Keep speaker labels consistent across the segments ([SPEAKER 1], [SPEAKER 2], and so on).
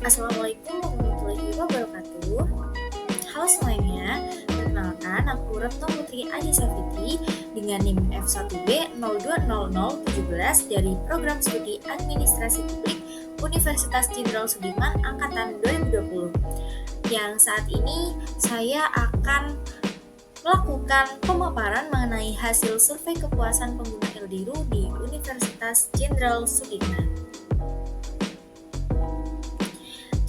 [SPEAKER 1] Assalamualaikum warahmatullahi wabarakatuh. Halo semuanya, perkenalkan aku Retno Putri Adi Safitri dengan NIM F1B020017 dari Program Studi Administrasi Publik Universitas Jenderal Sudirman Angkatan 2020. Yang saat ini saya akan melakukan pemaparan mengenai hasil survei kepuasan pengguna LDIRU di Universitas Jenderal Sudirman.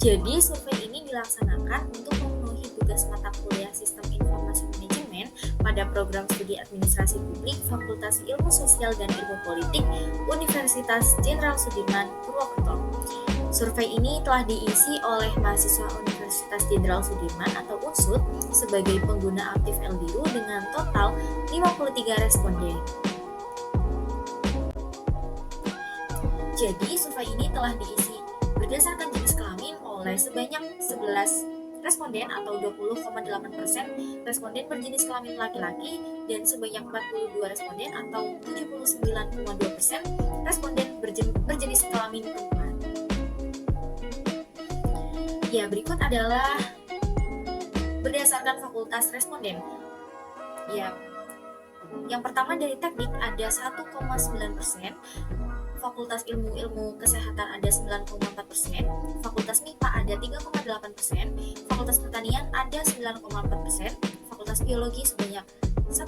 [SPEAKER 1] Jadi, survei ini dilaksanakan untuk memenuhi tugas mata kuliah Sistem Informasi Manajemen pada program studi Administrasi Publik Fakultas Ilmu Sosial dan Ilmu Politik Universitas Jenderal Sudirman, Purwokerto. Survei ini telah diisi oleh mahasiswa Universitas Jenderal Sudirman atau UNSUD sebagai pengguna aktif LDIRU dengan total 53 responden. Jadi, survei ini telah diisi berdasarkan jenis kelamin oleh sebanyak 11 responden atau 20,8% responden berjenis kelamin laki-laki dan sebanyak 42 responden atau 79,2% responden berjenis kelamin perempuan. Ya, berikut adalah berdasarkan fakultas responden. Ya, yang pertama dari teknik ada 1,9%, Fakultas Ilmu Kesehatan ada 9,4%, Fakultas MIPA ada 3,8%, Fakultas Pertanian ada 9,4%, Fakultas Biologi sebanyak 1,9%,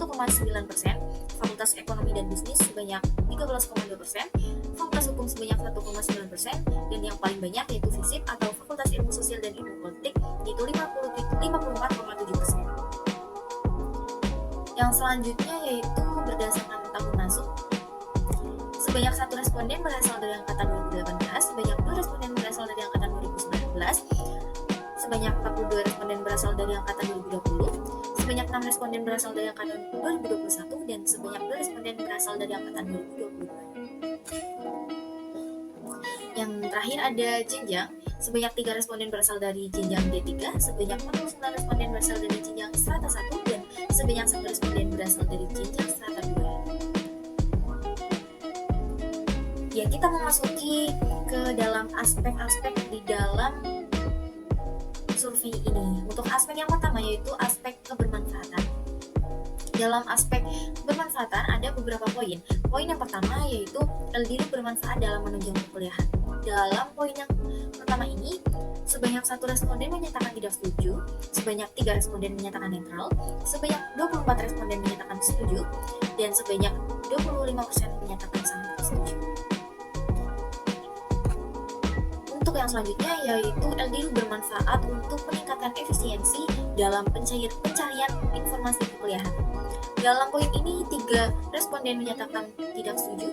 [SPEAKER 1] Fakultas Ekonomi dan Bisnis sebanyak 13,2%, Fakultas Hukum sebanyak 1,9%, dan yang paling banyak yaitu FISIP atau Fakultas Ilmu Sosial dan Ilmu Politik yaitu 54,7%. Yang selanjutnya yaitu berdasarkan tahun masuk. Sebanyak 1 responden berasal dari angkatan 2018, sebanyak 2 responden berasal dari angkatan 2019, sebanyak 42 responden berasal dari angkatan 2020, sebanyak 6 responden berasal dari angkatan 2021, dan sebanyak 2 responden berasal dari angkatan 2022. Yang terakhir ada jenjang, sebanyak 3 responden berasal dari jenjang D3, sebanyak 49 responden berasal dari jenjang strata 1, dan sebanyak 1 responden berasal dari jenjang strata 2. Ya, kita memasuki ke dalam aspek-aspek di dalam survei ini. Untuk aspek yang pertama yaitu aspek kebermanfaatan. Dalam aspek kebermanfaatan ada beberapa poin. Poin yang pertama yaitu LDIRU bermanfaat dalam menunjang perkuliahan. Dalam poin yang pertama ini, sebanyak 1 responden menyatakan tidak setuju, sebanyak 3 responden menyatakan netral, sebanyak 24 responden menyatakan setuju, dan sebanyak 25% menyatakan sangat setuju. Untuk yang selanjutnya yaitu LDIRU bermanfaat untuk meningkatkan efisiensi dalam pencarian informasi perkuliahan. Dalam poin ini 3 responden menyatakan tidak setuju,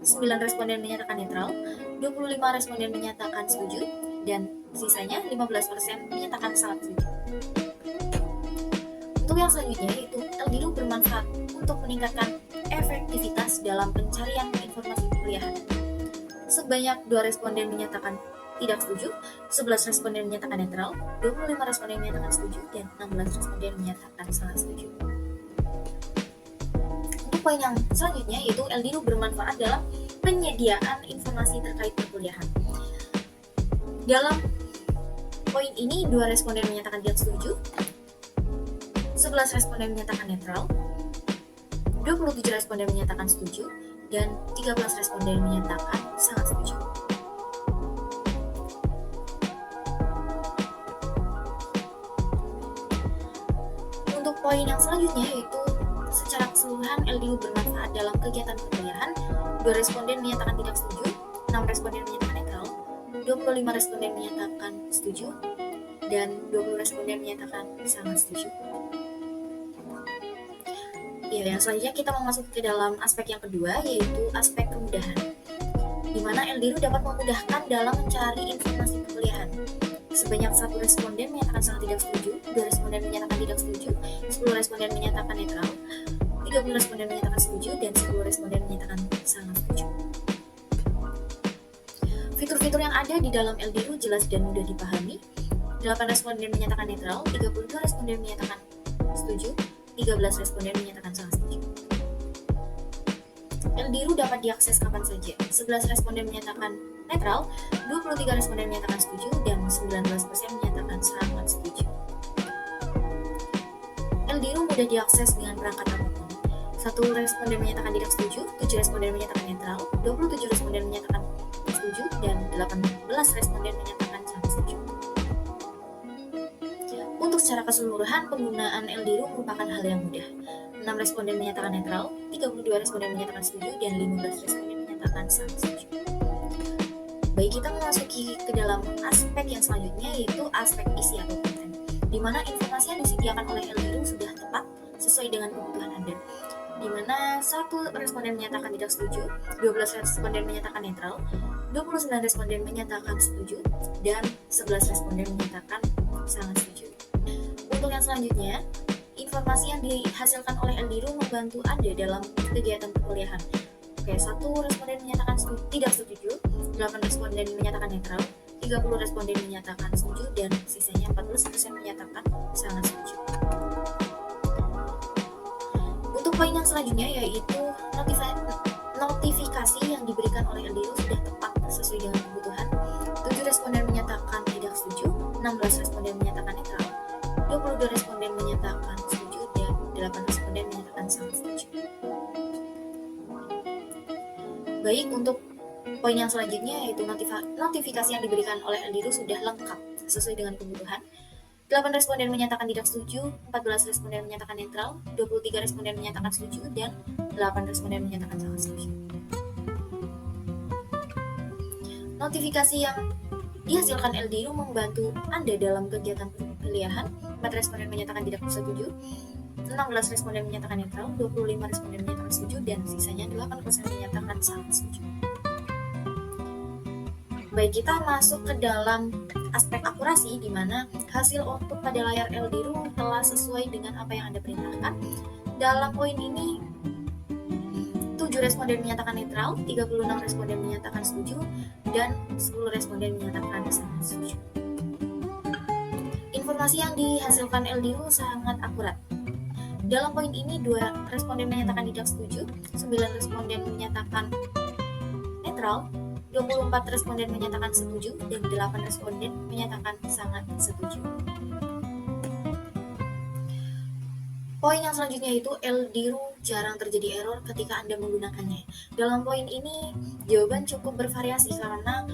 [SPEAKER 1] 9 responden menyatakan netral, 25 responden menyatakan setuju, dan sisanya 15% menyatakan sangat setuju. Untuk yang selanjutnya yaitu LDIRU bermanfaat untuk meningkatkan efektivitas dalam pencarian informasi perkuliahan. Sebanyak 2 responden menyatakan tidak setuju, 11 responden menyatakan netral, 25 responden menyatakan setuju, dan 16 responden menyatakan sangat setuju. Untuk poin yang selanjutnya yaitu LDIRU bermanfaat dalam penyediaan informasi terkait perkuliahan. Dalam poin ini 2 responden menyatakan tidak setuju, 11 responden menyatakan netral, 27 responden menyatakan setuju, dan 13 responden menyatakan sangat setuju. Untuk poin yang selanjutnya yaitu secara keseluruhan LDIRU bermanfaat dalam kegiatan perkuliahan. 2 responden menyatakan tidak setuju, 6 responden menyatakan netral, 25 responden menyatakan setuju, dan 20 responden menyatakan sangat setuju. Ya, yang selanjutnya kita memasuki ke dalam aspek yang kedua yaitu aspek kemudahan, di mana LDIRU dapat memudahkan dalam mencari informasi perkuliahan. Sebanyak 1 responden menyatakan sangat tidak setuju, 2 responden menyatakan tidak setuju, 10 responden menyatakan netral, 30 responden menyatakan setuju, dan 10 responden menyatakan sangat setuju. Fitur-fitur yang ada di dalam LDIRU jelas dan mudah dipahami. 8 responden menyatakan netral, 32 responden menyatakan setuju, 13 responden menyatakan sangat setuju. LDIRU dapat diakses kapan saja. 11 responden menyatakan netral, 23 responden menyatakan setuju, dan 19% menyatakan sangat setuju. LDRU mudah diakses dengan perangkat apapun. 1 responden menyatakan tidak setuju, 7 responden menyatakan netral, 27 responden menyatakan setuju, dan 18 responden menyatakan sangat setuju. Untuk secara keseluruhan, penggunaan LDRU merupakan hal yang mudah. 6 responden menyatakan netral, 32 responden menyatakan setuju, dan 15 responden menyatakan sangat setuju. Baik, kita memasuki ke dalam aspek yang selanjutnya, yaitu aspek isi atau konten, di mana informasi yang disediakan oleh LDRU sudah tepat sesuai dengan kebutuhan Anda, di mana 1 responden menyatakan tidak setuju, 12 responden menyatakan netral, 29 responden menyatakan setuju, dan 11 responden menyatakan sangat setuju. Untuk yang selanjutnya, informasi yang dihasilkan oleh LDRU membantu Anda dalam kegiatan perkuliahan. Oke, 1 responden menyatakan tidak setuju, 8 responden menyatakan netral, 30 responden menyatakan setuju, dan sisanya 14% menyatakan sangat setuju. Untuk poin yang selanjutnya, yaitu notifikasi yang diberikan oleh LDRU sudah tepat sesuai dengan kebutuhan. 7 responden menyatakan tidak setuju, 16 responden menyatakan netral, 22 responden menyatakan setuju, dan 8 responden menyatakan sangat setuju. Baik, untuk poin yang selanjutnya, yaitu notifikasi yang diberikan oleh LDRU sudah lengkap sesuai dengan kebutuhan. 8 responden menyatakan tidak setuju, 14 responden menyatakan netral, 23 responden menyatakan setuju, dan 8 responden menyatakan sangat setuju. Notifikasi yang dihasilkan LDRU membantu Anda dalam kegiatan perkuliahan. 4 responden menyatakan tidak setuju, 16 responden menyatakan netral, 25 responden menyatakan setuju, dan sisanya 8% menyatakan sangat setuju. Baik, kita masuk ke dalam aspek akurasi, di mana hasil output pada layar LDRU telah sesuai dengan apa yang Anda perintahkan. Dalam poin ini, 7 responden menyatakan netral, 36 responden menyatakan setuju, dan 10 responden menyatakan sangat setuju. Informasi yang dihasilkan LDRU sangat akurat. Dalam poin ini, 2 responden menyatakan tidak setuju, 9 responden menyatakan netral, 24 responden menyatakan setuju, dan 8 responden menyatakan sangat setuju. Poin yang selanjutnya itu LDRU jarang terjadi error ketika Anda menggunakannya. Dalam poin ini, jawaban cukup bervariasi karena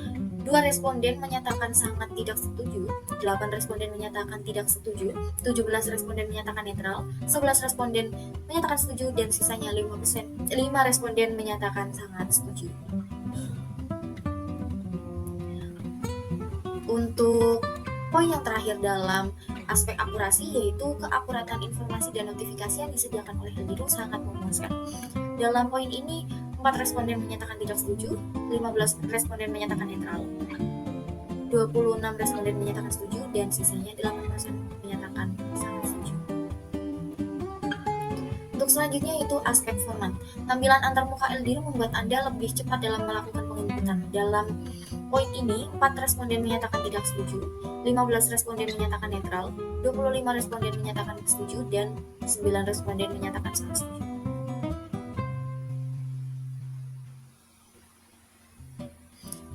[SPEAKER 1] 2 responden menyatakan sangat tidak setuju, 8 responden menyatakan tidak setuju, 17 responden menyatakan netral, 11 responden menyatakan setuju, dan sisanya 5 responden menyatakan sangat setuju. Untuk poin yang terakhir dalam aspek akurasi, yaitu keakuratan informasi dan notifikasi yang disediakan oleh LDRU sangat memuaskan. Dalam poin ini, 4 responden menyatakan tidak setuju, 15 responden menyatakan netral, 26 responden menyatakan setuju, dan sisanya 8% menyatakan sangat setuju. Untuk selanjutnya itu aspek format. Tampilan antarmuka LDRU membuat Anda lebih cepat dalam melakukan penginputan. Dalam poin ini, 4 responden menyatakan tidak setuju, 15 responden menyatakan netral, 25 responden menyatakan setuju, dan 9 responden menyatakan sangat setuju.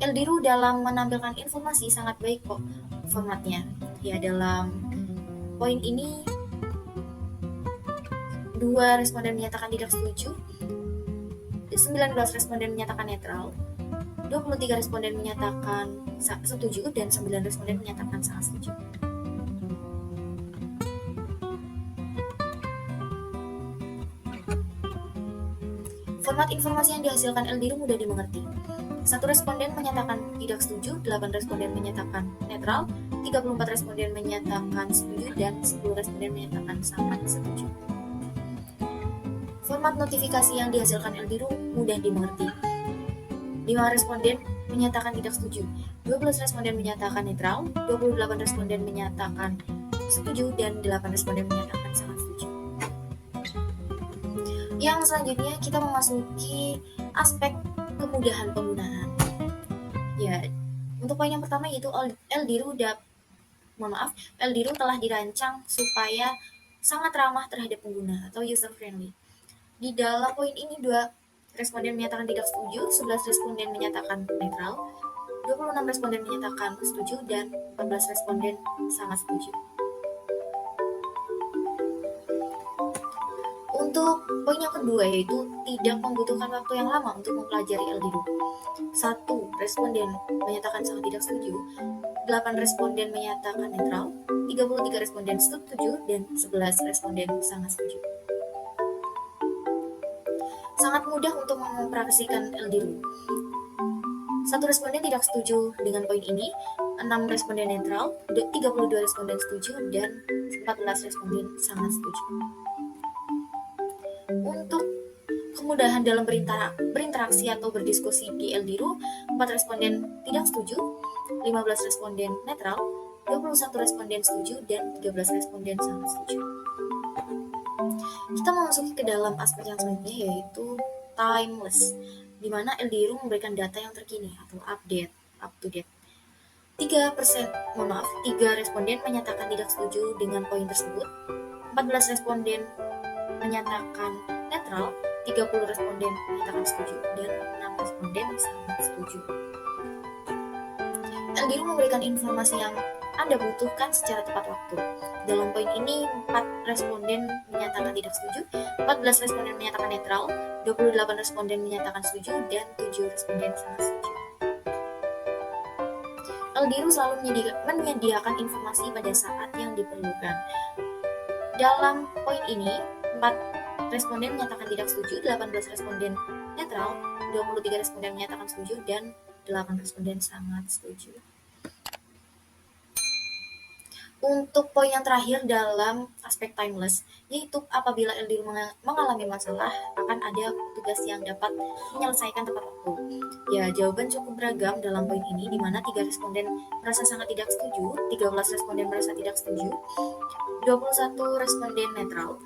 [SPEAKER 1] LDRU dalam menampilkan informasi sangat baik kok formatnya. Ya, dalam poin ini, 2 responden menyatakan tidak setuju, 19 responden menyatakan netral, 23 responden menyatakan setuju, dan 9 responden menyatakan sangat setuju. Format informasi yang dihasilkan LDRU mudah dimengerti. 1 responden menyatakan tidak setuju, 8 responden menyatakan netral, 34 responden menyatakan setuju, dan 10 responden menyatakan sangat setuju. Format notifikasi yang dihasilkan LDRU mudah dimengerti. 5 responden menyatakan tidak setuju, 12 responden menyatakan netral, 28 responden menyatakan setuju, dan 8 responden menyatakan sangat setuju. Yang selanjutnya kita memasuki aspek kemudahan penggunaan. Ya, untuk poin yang pertama yaitu LDRU telah dirancang supaya sangat ramah terhadap pengguna atau user friendly. Di dalam poin ini, 2 responden menyatakan tidak setuju, 11 responden menyatakan netral, 26 responden menyatakan setuju dan 14 responden sangat setuju. Untuk poin yang kedua yaitu tidak membutuhkan waktu yang lama untuk mempelajari LDRU. 1 responden menyatakan sangat tidak setuju, 8 responden menyatakan netral, 33 responden setuju, dan 11 responden sangat setuju. Sangat mudah untuk mengoperasikan LDRU. 1 responden tidak setuju dengan poin ini, 6 responden netral, 32 responden setuju, dan 14 responden sangat setuju. Untuk kemudahan dalam berinteraksi atau berdiskusi di LDRU, 4 responden tidak setuju, 15 responden netral, 21 responden setuju, dan 13 responden sangat setuju. Kita memasuki ke dalam aspek yang selanjutnya yaitu timeless, di mana LDRU memberikan data yang terkini atau up to date. 3 responden menyatakan tidak setuju dengan poin tersebut, 14 responden menyatakan netral, 30 responden menyatakan setuju, dan 6 responden sangat setuju. LDRU memberikan informasi yang Anda butuhkan secara tepat waktu. Dalam poin ini, 4 responden menyatakan tidak setuju, 14 responden menyatakan netral, 28 responden menyatakan setuju, dan 7 responden sangat setuju. LDRU selalu menyediakan informasi pada saat yang diperlukan. Dalam poin ini, 4 responden menyatakan tidak setuju, 18 responden netral, 23 responden menyatakan setuju, dan 8 responden sangat setuju. Untuk poin yang terakhir dalam aspek timeless, yaitu apabila LDRU mengalami masalah, akan ada petugas yang dapat menyelesaikan tepat waktu. Ya, jawaban cukup beragam dalam poin ini, di mana 3 responden merasa sangat tidak setuju, 13 responden merasa tidak setuju, 21 responden netral,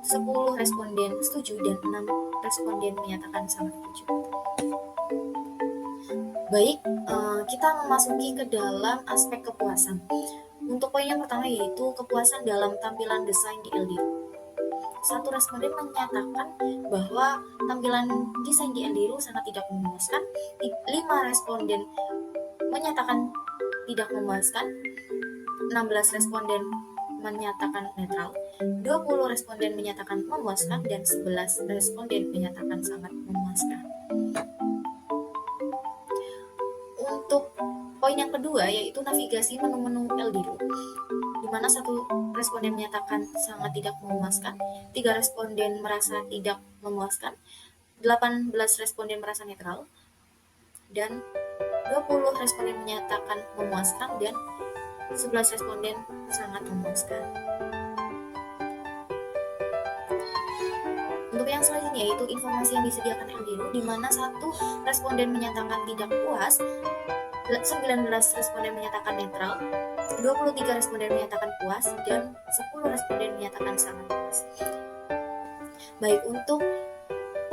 [SPEAKER 1] 10 responden setuju, dan 6 responden menyatakan sangat setuju. Baik, kita memasuki ke dalam aspek kepuasan. Untuk poin yang pertama yaitu kepuasan dalam tampilan desain di LDRU. 1 responden menyatakan bahwa tampilan desain di LDRU sangat tidak memuaskan, 5 responden menyatakan tidak memuaskan, 16 responden menyatakan netral, 20 responden menyatakan memuaskan, dan 11 responden menyatakan sangat memuaskan. Untuk poin yang kedua yaitu navigasi menu-menu LDRU, di mana 1 responden menyatakan sangat tidak memuaskan, 3 responden merasa tidak memuaskan, 18 responden merasa netral, dan 20 responden menyatakan memuaskan, dan 11 responden sangat memuaskan. Untuk yang selanjutnya yaitu informasi yang disediakan LDRU, di mana 1 responden menyatakan tidak puas, 19 responden menyatakan netral, 23 responden menyatakan puas, dan 10 responden menyatakan sangat puas. Baik, untuk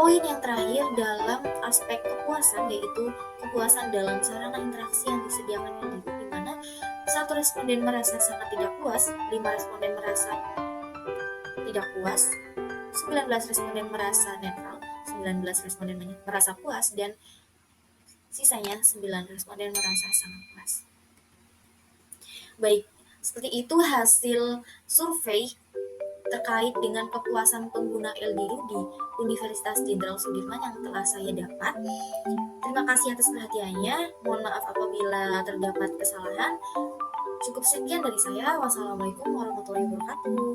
[SPEAKER 1] poin yang terakhir dalam aspek kepuasan yaitu kepuasan dalam sarana interaksi yang disediakan LDRU, di mana 1 responden merasa sangat tidak puas, 5 responden merasa tidak puas, 19 responden merasa netral, 19 responden merasa puas, dan sisanya 9 responden merasa sangat puas. Baik, seperti itu hasil survei terkait dengan kepuasan pengguna LDRU di Universitas Jenderal Sudirman yang telah saya dapat. Terima kasih atas perhatiannya. Mohon maaf apabila terdapat kesalahan. Cukup sekian dari saya. Wassalamualaikum warahmatullahi wabarakatuh.